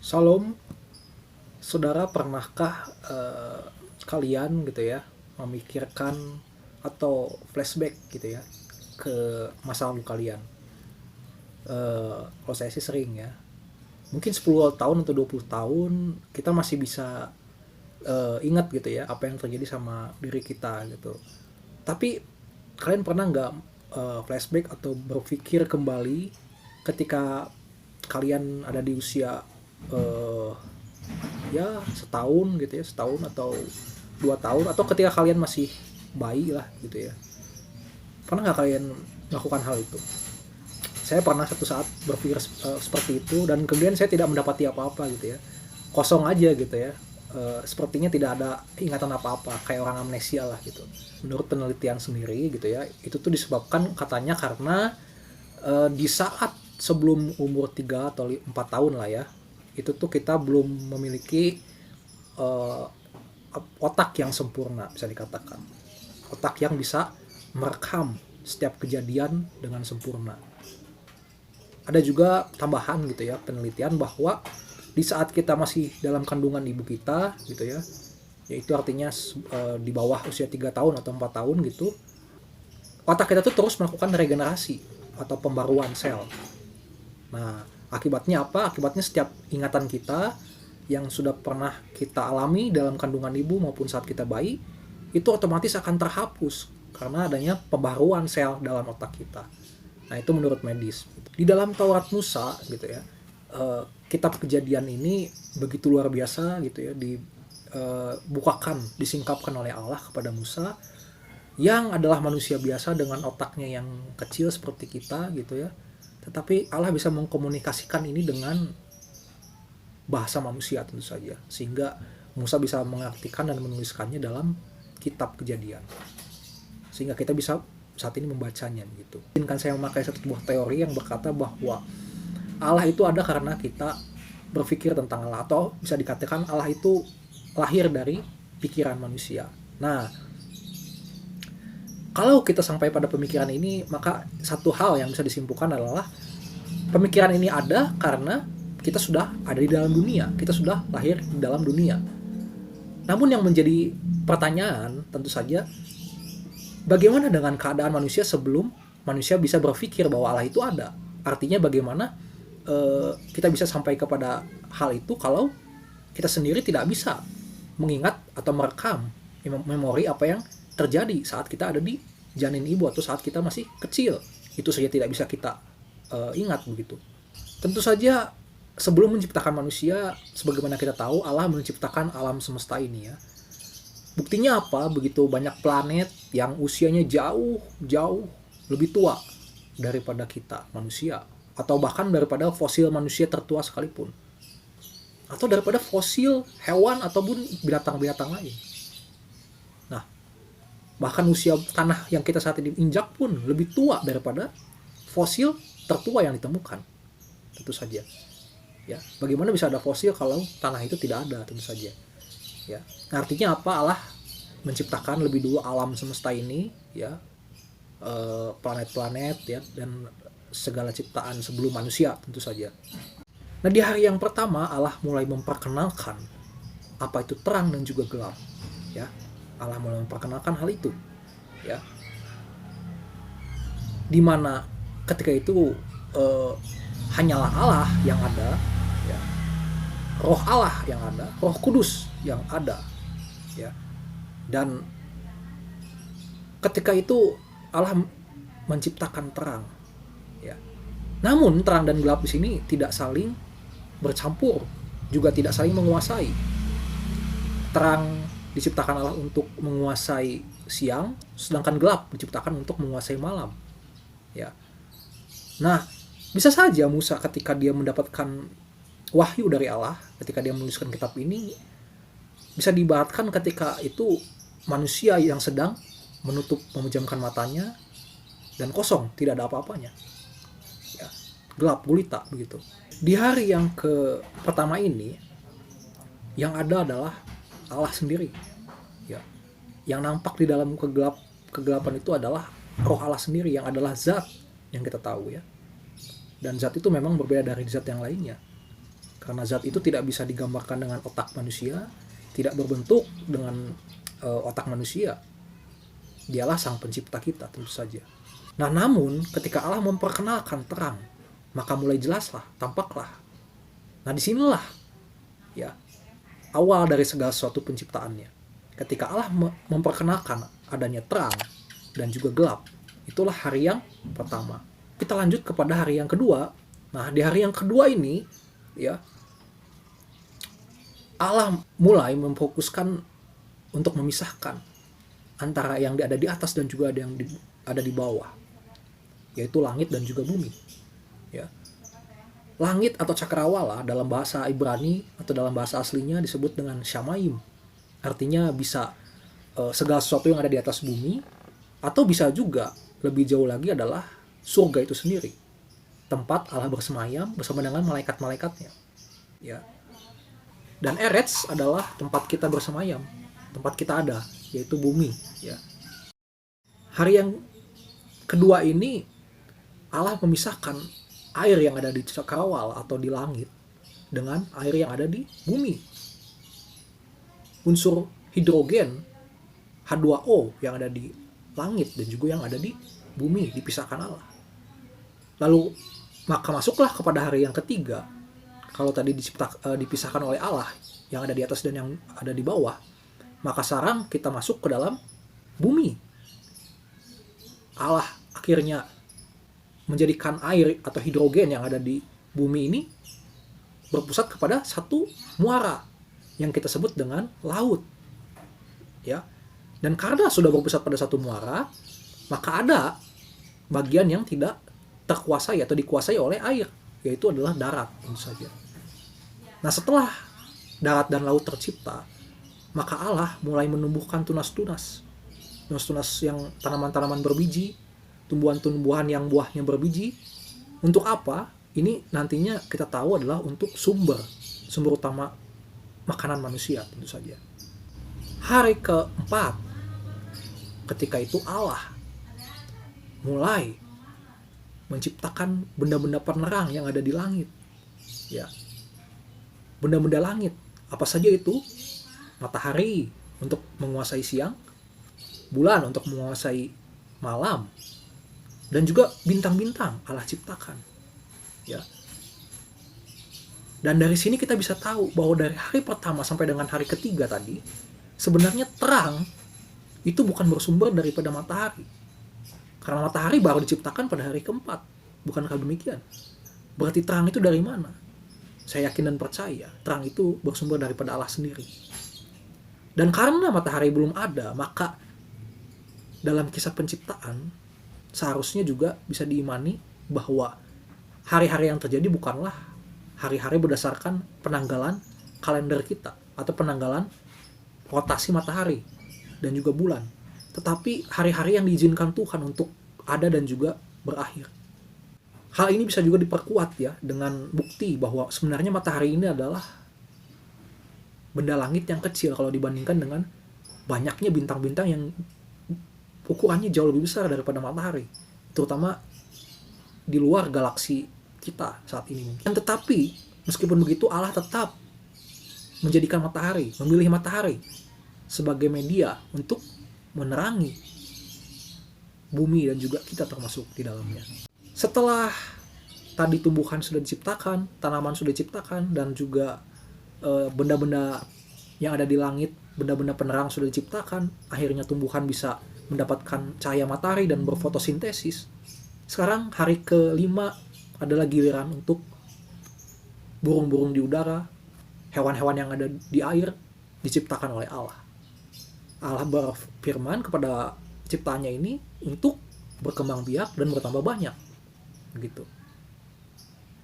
Salam, saudara pernahkah kalian gitu ya memikirkan atau flashback gitu ya ke masa lalu kalian? Kalau saya sih sering ya. Mungkin 10 tahun atau 20 tahun kita masih bisa ingat gitu ya apa yang terjadi sama diri kita gitu. Tapi kalian pernah nggak flashback atau berpikir kembali ketika kalian ada di usia eh, ya setahun gitu ya, setahun atau 2 tahun, atau ketika kalian masih bayi lah gitu ya, pernah nggak kalian melakukan hal itu? Saya pernah satu saat berpikir seperti itu, dan kemudian saya tidak mendapati apa-apa gitu ya, kosong aja gitu ya. Sepertinya tidak ada ingatan apa-apa, kayak orang amnesia lah gitu. Menurut penelitian sendiri gitu ya, itu tuh disebabkan katanya karena di saat sebelum umur 3 atau 4 tahun lah ya, itu tuh kita belum memiliki eh, otak yang sempurna, bisa dikatakan otak yang bisa merekam setiap kejadian dengan sempurna. Ada juga tambahan gitu ya, penelitian bahwa di saat kita masih dalam kandungan ibu kita gitu ya, yaitu artinya di bawah usia 3 tahun atau 4 tahun gitu, otak kita tuh terus melakukan regenerasi atau pembaruan sel. Nah, akibatnya apa? Akibatnya setiap ingatan kita yang sudah pernah kita alami dalam kandungan ibu maupun saat kita bayi, itu otomatis akan terhapus karena adanya pembaruan sel dalam otak kita. Nah, itu menurut medis. Di dalam Taurat Musa gitu ya, kitab kejadian ini begitu luar biasa gitu ya, dibukakan, disingkapkan oleh Allah kepada Musa yang adalah manusia biasa dengan otaknya yang kecil seperti kita gitu ya. Tetapi Allah bisa mengkomunikasikan ini dengan bahasa manusia tentu saja, sehingga Musa bisa mengartikan dan menuliskannya dalam kitab kejadian, sehingga kita bisa saat ini membacanya gitu. Izinkan saya memakai satu buah teori yang berkata bahwa Allah itu ada karena kita berpikir tentang Allah, atau bisa dikatakan Allah itu lahir dari pikiran manusia. Nah, kalau kita sampai pada pemikiran ini, maka satu hal yang bisa disimpulkan adalah pemikiran ini ada karena kita sudah ada di dalam dunia, kita sudah lahir di dalam dunia. Namun yang menjadi pertanyaan tentu saja, bagaimana dengan keadaan manusia sebelum manusia bisa berpikir bahwa Allah itu ada? Artinya bagaimana kita bisa sampai kepada hal itu kalau kita sendiri tidak bisa mengingat atau merekam memori apa yang terjadi saat kita ada di janin ibu atau saat kita masih kecil. Itu saja tidak bisa kita ingat begitu. Tentu saja sebelum menciptakan manusia, sebagaimana kita tahu, Allah menciptakan alam semesta ini ya. Buktinya apa? Begitu banyak planet yang usianya jauh lebih tua daripada kita manusia, atau bahkan daripada fosil manusia tertua sekalipun, atau daripada fosil hewan ataupun binatang-binatang lain. Nah, bahkan usia tanah yang kita saat ini injak pun lebih tua daripada fosil tertua yang ditemukan. Tentu saja. Ya, bagaimana bisa ada fosil kalau tanah itu tidak ada? Tentu saja. Ya, artinya apa? Allah menciptakan lebih dulu alam semesta ini, ya, planet-planet ya, dan segala ciptaan sebelum manusia tentu saja. Nah, di hari yang pertama Allah mulai memperkenalkan apa itu terang dan juga gelap. Ya, Allah mulai memperkenalkan hal itu. Ya, dimana ketika itu hanyalah Allah yang ada, ya, Roh Allah yang ada, Roh Kudus yang ada, ya. Dan ketika itu Allah menciptakan terang, ya. Namun terang dan gelap di sini tidak saling bercampur, juga tidak saling menguasai. Terang diciptakan Allah untuk menguasai siang, sedangkan gelap diciptakan untuk menguasai malam, ya. Nah, bisa saja Musa ketika dia mendapatkan wahyu dari Allah, ketika dia menuliskan kitab ini, bisa diibaratkan ketika itu manusia yang sedang memejamkan matanya dan kosong, tidak ada apa-apanya, ya, gelap gulita begitu. Di hari yang pertama ini, yang ada adalah Allah sendiri, ya. Yang nampak di dalam kegelapan itu adalah Roh Allah sendiri, yang adalah zat yang kita tahu, ya. Dan zat itu memang berbeda dari zat yang lainnya, karena zat itu tidak bisa digambarkan dengan otak manusia, tidak berbentuk dengan otak manusia. Dialah sang pencipta kita tentu saja. Nah, namun ketika Allah memperkenalkan terang, maka mulai jelaslah, tampaklah. Nah, disinilah ya awal dari segala sesuatu penciptaannya. Ketika Allah memperkenalkan adanya terang dan juga gelap, itulah hari yang pertama. Kita lanjut kepada hari yang kedua. Nah, di hari yang kedua ini ya Allah mulai memfokuskan untuk memisahkan antara yang ada di atas dan juga ada yang ada di bawah, yaitu langit dan juga bumi. Ya. Langit atau cakrawala dalam bahasa Ibrani atau dalam bahasa aslinya disebut dengan Shamayim. Artinya bisa segala sesuatu yang ada di atas bumi, atau bisa juga lebih jauh lagi adalah surga itu sendiri. Tempat Allah bersemayam bersama dengan malaikat-malaikatnya. Ya. Dan Eretz adalah tempat kita bersemayam, tempat kita ada, yaitu bumi. Ya. Hari yang kedua ini Allah memisahkan air yang ada di cakrawala atau di langit dengan air yang ada di bumi. Unsur hidrogen H2O yang ada di langit dan juga yang ada di bumi dipisahkan Allah. Lalu maka masuklah kepada hari yang ketiga. Kalau tadi dipisahkan oleh Allah yang ada di atas dan yang ada di bawah, maka sekarang kita masuk ke dalam bumi. Allah akhirnya menjadikan air atau hidrogen yang ada di bumi ini berpusat kepada satu muara yang kita sebut dengan laut. Ya. Dan karena sudah berpusat pada satu muara, maka ada bagian yang tidak terkuasai atau dikuasai oleh air, yaitu adalah darat tentu saja. Nah, setelah darat dan laut tercipta, maka Allah mulai menumbuhkan tunas-tunas yang tanaman-tanaman berbiji, tumbuhan-tumbuhan yang buahnya berbiji. Untuk apa? Ini nantinya kita tahu adalah untuk sumber utama makanan manusia tentu saja. Hari keempat, ketika itu Allah mulai menciptakan benda-benda penerang yang ada di langit. Ya. Benda-benda langit. Apa saja itu? Matahari untuk menguasai siang, bulan untuk menguasai malam, dan juga bintang-bintang Allah ciptakan. Ya. Dan dari sini kita bisa tahu bahwa dari hari pertama sampai dengan hari ketiga tadi, sebenarnya terang itu bukan bersumber daripada matahari. Karena matahari baru diciptakan pada hari keempat. Bukankah demikian? Berarti terang itu dari mana? Saya yakin dan percaya terang itu bersumber daripada Allah sendiri. Dan karena matahari belum ada, maka dalam kisah penciptaan seharusnya juga bisa diimani bahwa hari-hari yang terjadi bukanlah hari-hari berdasarkan penanggalan kalender kita atau penanggalan rotasi matahari dan juga bulan, tetapi hari-hari yang diizinkan Tuhan untuk ada dan juga berakhir. Hal ini bisa juga diperkuat ya dengan bukti bahwa sebenarnya matahari ini adalah benda langit yang kecil kalau dibandingkan dengan banyaknya bintang-bintang yang ukurannya jauh lebih besar daripada matahari, terutama di luar galaksi kita saat ini. Dan tetapi meskipun begitu, Allah tetap menjadikan matahari, memilih matahari sebagai media untuk menerangi bumi dan juga kita termasuk di dalamnya. Setelah tadi tumbuhan sudah diciptakan, tanaman sudah diciptakan, dan juga benda-benda yang ada di langit, benda-benda penerang sudah diciptakan, akhirnya tumbuhan bisa mendapatkan cahaya matahari dan berfotosintesis. Sekarang hari kelima adalah giliran untuk burung-burung di udara, hewan-hewan yang ada di air diciptakan oleh Allah. Allah berfirman kepada ciptaannya ini untuk berkembang biak dan bertambah banyak. Begitu.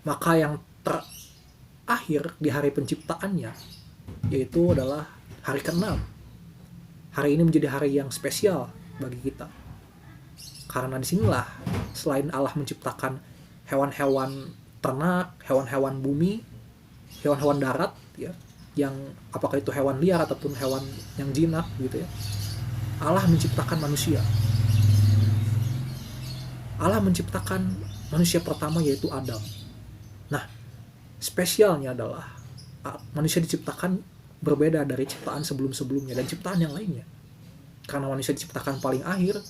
Maka yang terakhir di hari penciptaannya yaitu adalah hari ke-6. Hari ini menjadi hari yang spesial bagi kita. Karena disinilah selain Allah menciptakan hewan-hewan ternak, hewan-hewan bumi, hewan-hewan darat ya, yang apakah itu hewan liar ataupun hewan yang jinak gitu ya. Allah menciptakan manusia. Allah menciptakan manusia pertama yaitu Adam. Nah, spesialnya adalah manusia diciptakan berbeda dari ciptaan sebelum-sebelumnya dan ciptaan yang lainnya. Karena manusia diciptakan paling akhir,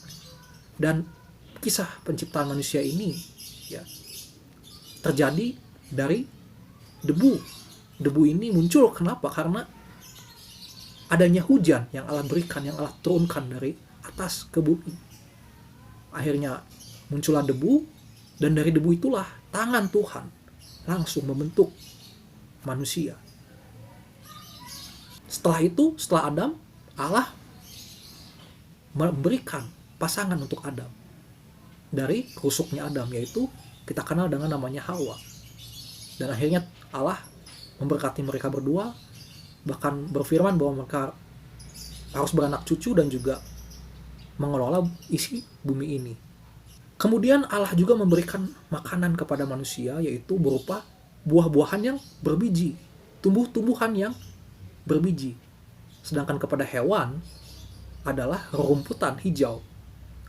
dan kisah penciptaan manusia ini ya terjadi dari debu. Debu ini muncul kenapa? Karena adanya hujan yang Allah berikan, yang Allah turunkan dari atas ke bumi. Akhirnya muncullah debu, dan dari debu itulah tangan Tuhan langsung membentuk manusia. Setelah itu, setelah Adam, Allah memberikan pasangan untuk Adam dari rusuknya Adam, yaitu kita kenal dengan namanya Hawa. Dan akhirnya Allah memberkati mereka berdua, bahkan berfirman bahwa mereka harus beranak cucu dan juga mengelola isi bumi ini. Kemudian Allah juga memberikan makanan kepada manusia, yaitu berupa buah-buahan yang berbiji, tumbuh-tumbuhan yang berbiji. Sedangkan kepada hewan adalah rumputan hijau,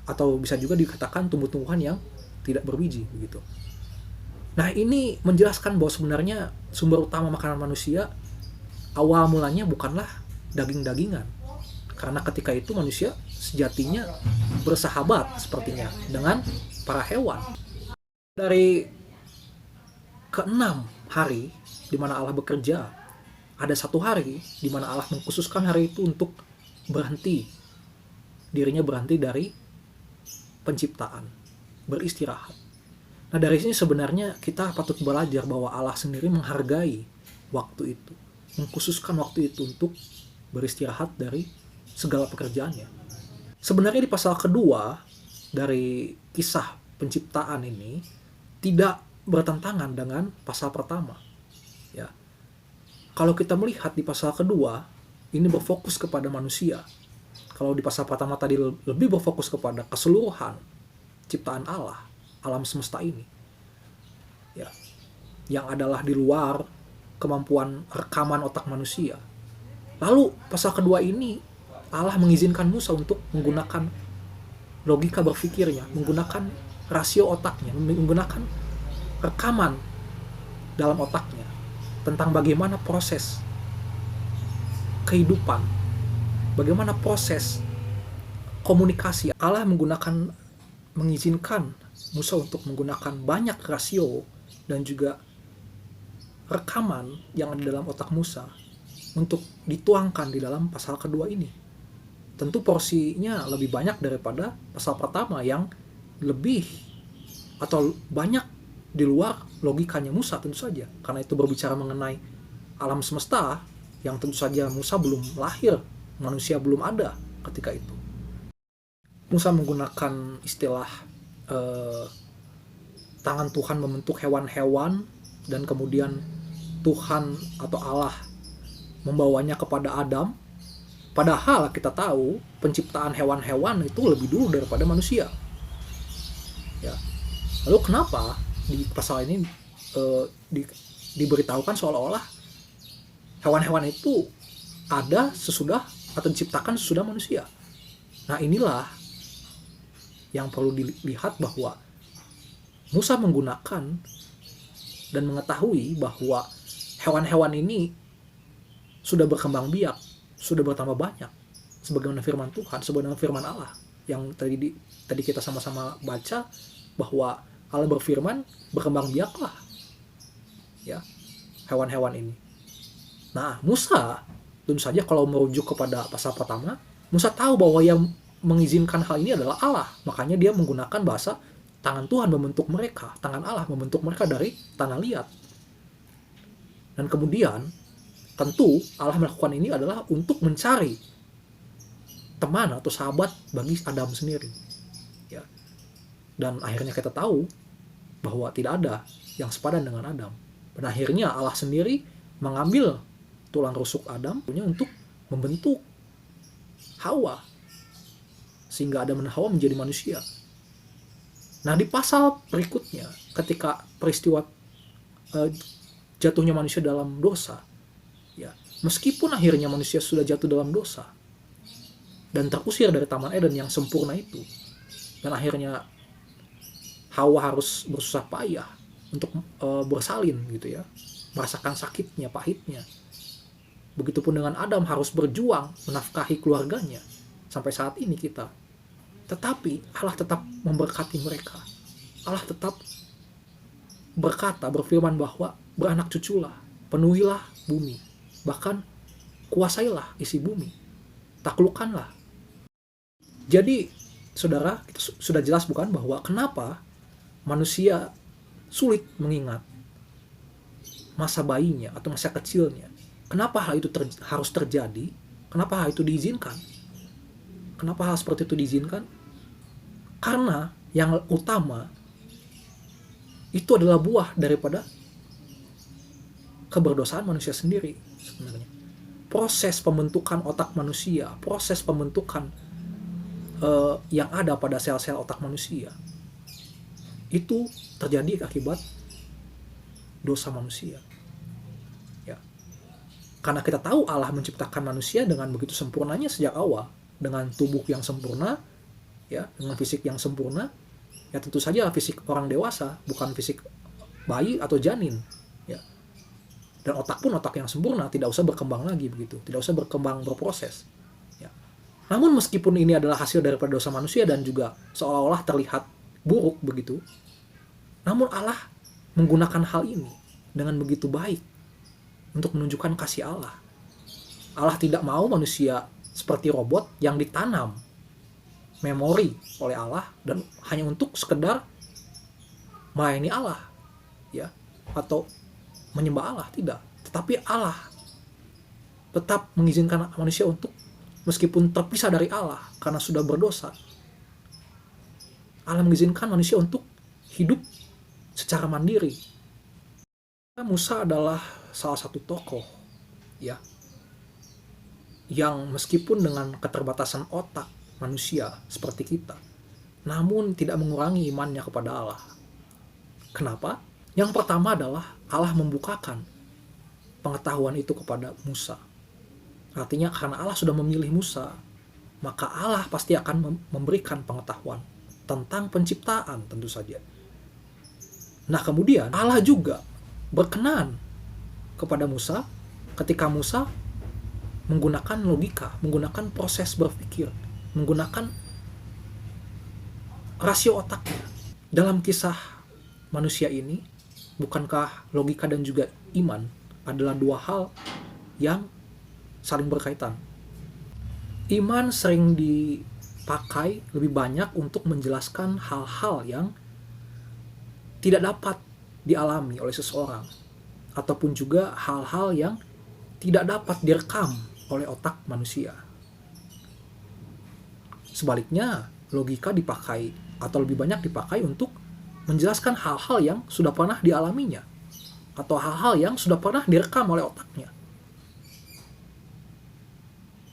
atau bisa juga dikatakan tumbuh-tumbuhan yang tidak berbiji begitu. Nah, ini menjelaskan bahwa sebenarnya sumber utama makanan manusia awal mulanya bukanlah daging-dagingan. Karena ketika itu manusia sejatinya bersahabat sepertinya dengan para hewan. Dari ke-6 hari di mana Allah bekerja, ada 1 hari di mana Allah mengkhususkan hari itu untuk berhenti. Dirinya berhenti dari penciptaan, beristirahat. Nah, dari sini sebenarnya kita patut belajar bahwa Allah sendiri menghargai waktu itu, mengkhususkan waktu itu untuk beristirahat dari segala pekerjaannya. Sebenarnya di pasal kedua dari kisah penciptaan ini tidak bertentangan dengan pasal pertama. Ya. Kalau kita melihat di pasal kedua, ini berfokus kepada manusia. Kalau di pasal pertama tadi lebih berfokus kepada keseluruhan ciptaan Allah, alam semesta ini. Ya. Yang adalah di luar kemampuan rekaman otak manusia. Lalu pasal kedua ini Allah mengizinkan Musa untuk menggunakan logika berpikirnya, menggunakan rasio otaknya, menggunakan rekaman dalam otaknya tentang bagaimana proses kehidupan, bagaimana proses komunikasi. Allah mengizinkan Musa untuk menggunakan banyak rasio dan juga rekaman yang ada dalam otak Musa untuk dituangkan di dalam pasal kedua ini. Tentu porsinya lebih banyak daripada pasal pertama yang lebih atau banyak di luar logikanya Musa tentu saja. Karena itu berbicara mengenai alam semesta yang tentu saja Musa belum lahir, manusia belum ada ketika itu. Musa menggunakan istilah tangan Tuhan membentuk hewan-hewan, dan kemudian Tuhan atau Allah membawanya kepada Adam. Padahal kita tahu penciptaan hewan-hewan itu lebih dulu daripada manusia. Ya. Lalu kenapa di pasal ini diberitahukan seolah-olah hewan-hewan itu ada sesudah atau diciptakan sesudah manusia? Nah, inilah yang perlu dilihat, bahwa Musa menggunakan dan mengetahui bahwa hewan-hewan ini sudah berkembang biak, sudah bertambah banyak, sebagaimana firman Tuhan, sebagaimana firman Allah yang tadi kita sama-sama baca, bahwa Allah berfirman, berkembang biaklah ya hewan-hewan ini. Nah, Musa tentu saja kalau merujuk kepada pasal pertama, Musa tahu bahwa yang mengizinkan hal ini adalah Allah. Makanya dia menggunakan bahasa tangan Tuhan membentuk mereka, tangan Allah membentuk mereka dari tanah liat. Dan kemudian tentu Allah melakukan ini adalah untuk mencari teman atau sahabat bagi Adam sendiri. Ya. Dan akhirnya kita tahu bahwa tidak ada yang sepadan dengan Adam. Dan akhirnya Allah sendiri mengambil tulang rusuk Adam untuk membentuk Hawa, sehingga Adam dan Hawa menjadi manusia. Nah, di pasal berikutnya, ketika peristiwa jatuhnya manusia dalam dosa, ya, meskipun akhirnya manusia sudah jatuh dalam dosa dan terusir dari Taman Eden yang sempurna itu, dan akhirnya Hawa harus bersusah payah untuk bersalin gitu ya, merasakan sakitnya, pahitnya. Begitupun dengan Adam harus berjuang menafkahi keluarganya sampai saat ini kita. Tetapi Allah tetap memberkati mereka. Allah tetap berkata, berfirman bahwa beranak cuculah, penuhilah bumi, bahkan kuasailah isi bumi, taklukkanlah. Jadi saudara, kita sudah jelas bukan bahwa kenapa manusia sulit mengingat masa bayinya atau masa kecilnya. Kenapa hal itu harus terjadi? Kenapa hal itu diizinkan? Kenapa hal seperti itu diizinkan? Karena yang utama itu adalah buah daripada keberdosaan manusia sendiri sebenarnya. Proses pembentukan otak manusia, proses pembentukan yang ada pada sel-sel otak manusia itu terjadi akibat dosa manusia. Ya. Karena kita tahu Allah menciptakan manusia dengan begitu sempurnanya sejak awal, dengan tubuh yang sempurna, ya, dengan fisik yang sempurna. Ya tentu saja fisik orang dewasa, bukan fisik bayi atau janin, ya. Dan otak pun otak yang sempurna, tidak usah berkembang lagi begitu, tidak usah berkembang berproses. Ya. Namun meskipun ini adalah hasil daripada dosa manusia dan juga seolah-olah terlihat buruk begitu, namun Allah menggunakan hal ini dengan begitu baik untuk menunjukkan kasih Allah. Allah tidak mau manusia seperti robot yang ditanam memori oleh Allah dan hanya untuk sekedar melayani Allah, ya, atau menyembah Allah, tidak. Tetapi Allah tetap mengizinkan manusia untuk meskipun terpisah dari Allah karena sudah berdosa. Allah mengizinkan manusia untuk hidup secara mandiri. Musa adalah salah satu tokoh, ya, yang meskipun dengan keterbatasan otak manusia seperti kita, namun tidak mengurangi imannya kepada Allah. Kenapa? Yang pertama adalah Allah membukakan pengetahuan itu kepada Musa. Artinya karena Allah sudah memilih Musa, maka Allah pasti akan memberikan pengetahuan tentang penciptaan tentu saja. Nah kemudian Allah juga berkenan kepada Musa ketika Musa menggunakan logika, menggunakan proses berpikir, menggunakan rasio otaknya. Dalam kisah manusia ini, bukankah logika dan juga iman adalah dua hal yang saling berkaitan? Iman sering dipakai lebih banyak untuk menjelaskan hal-hal yang tidak dapat dialami oleh seseorang, ataupun juga hal-hal yang tidak dapat direkam oleh otak manusia. Sebaliknya, logika dipakai atau lebih banyak dipakai untuk menjelaskan hal-hal yang sudah pernah dialaminya atau hal-hal yang sudah pernah direkam oleh otaknya.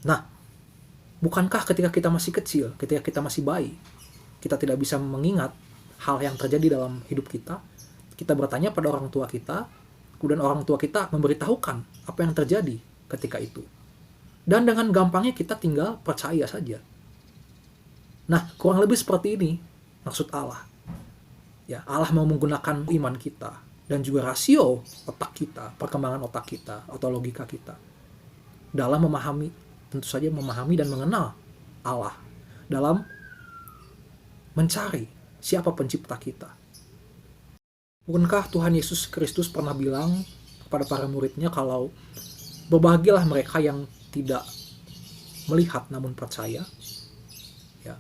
Nah, bukankah ketika kita masih kecil, ketika kita masih bayi, kita tidak bisa mengingat hal yang terjadi dalam hidup kita? Kita bertanya pada orang tua kita, kemudian orang tua kita memberitahukan apa yang terjadi ketika itu. Dan dengan gampangnya kita tinggal percaya saja. Nah, kurang lebih seperti ini maksud Allah. Ya, Allah mau menggunakan iman kita dan juga rasio otak kita, perkembangan otak kita atau logika kita dalam memahami, tentu saja memahami dan mengenal Allah, dalam mencari siapa pencipta kita. Bukankah Tuhan Yesus Kristus pernah bilang kepada para muridnya kalau berbahagialah mereka yang tidak melihat namun percaya? Ya.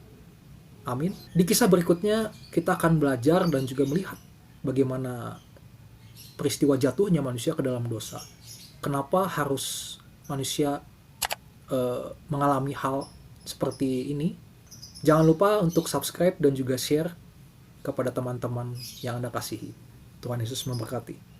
Amin. Di kisah berikutnya kita akan belajar dan juga melihat bagaimana peristiwa jatuhnya manusia ke dalam dosa. Kenapa harus manusia mengalami hal seperti ini? Jangan lupa untuk subscribe dan juga share kepada teman-teman yang Anda kasihi. Tuhan Yesus memberkati.